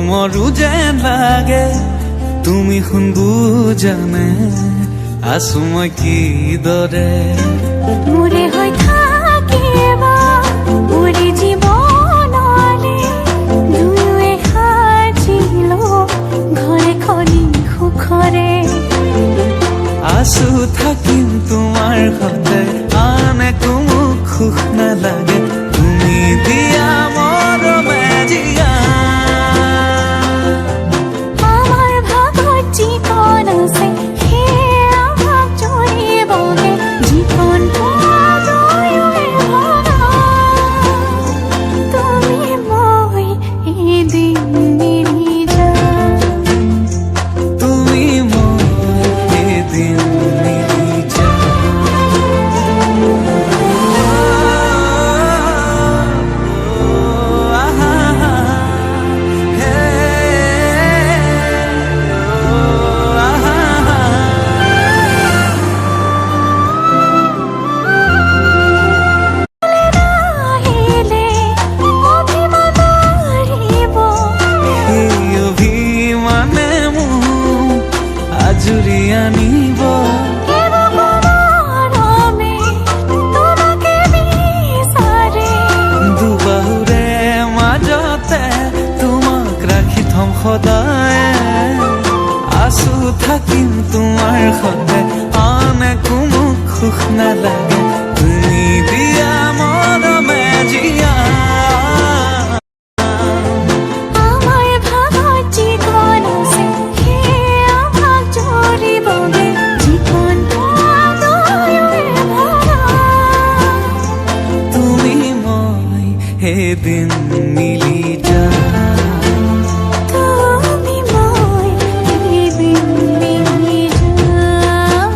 মৰু যেন লাগে তুমি শুন বুজানে আছো মই কিদৰে মোৰে হৈ থাকিবা মোৰে জীৱনলে দুয়োৱে সাজিলো ঘৰে খনি সুখৰে আছো থাকিম তোমাৰ সতে আন একো মোক সুখ নালাগে তুমি দিয়া মৰমে জিয়া আমাৰ ভাগত জীৱন আছে সেয়া ভাগ জৰিবগে জীৱন দুয়োৱে ভগা তুমি মই এদিন মিলি যাম তুমি মই এদিন মিলি আহিলে অভিমান বাঢ়িব সেই অভিমানে মোক আজুৰি আনিব মৰমে তোমাকে বিচাৰে দুবাহুৰে মাজতে তোমাক ৰাখি থম সদায় আছো থাকিম তোমাৰ সতে আন একো মোক সুখ নালাগে তুমি দিয়া মৰমে জিয়া আমাৰ ভাগত জীৱন আছে সেয়া ভাগ জৰিবগে জীৱন দুয়োৱে ভগা তুমি মই এদিন মিলি যাম তুমি মই এদিন মিলি যাম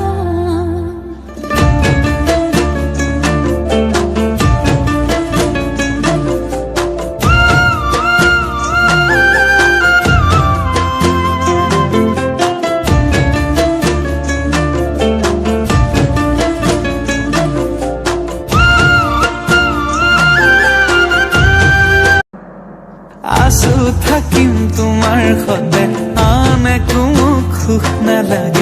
আছো থাকিম তোমাৰ সতে আন একো মোক সুখ নালাগে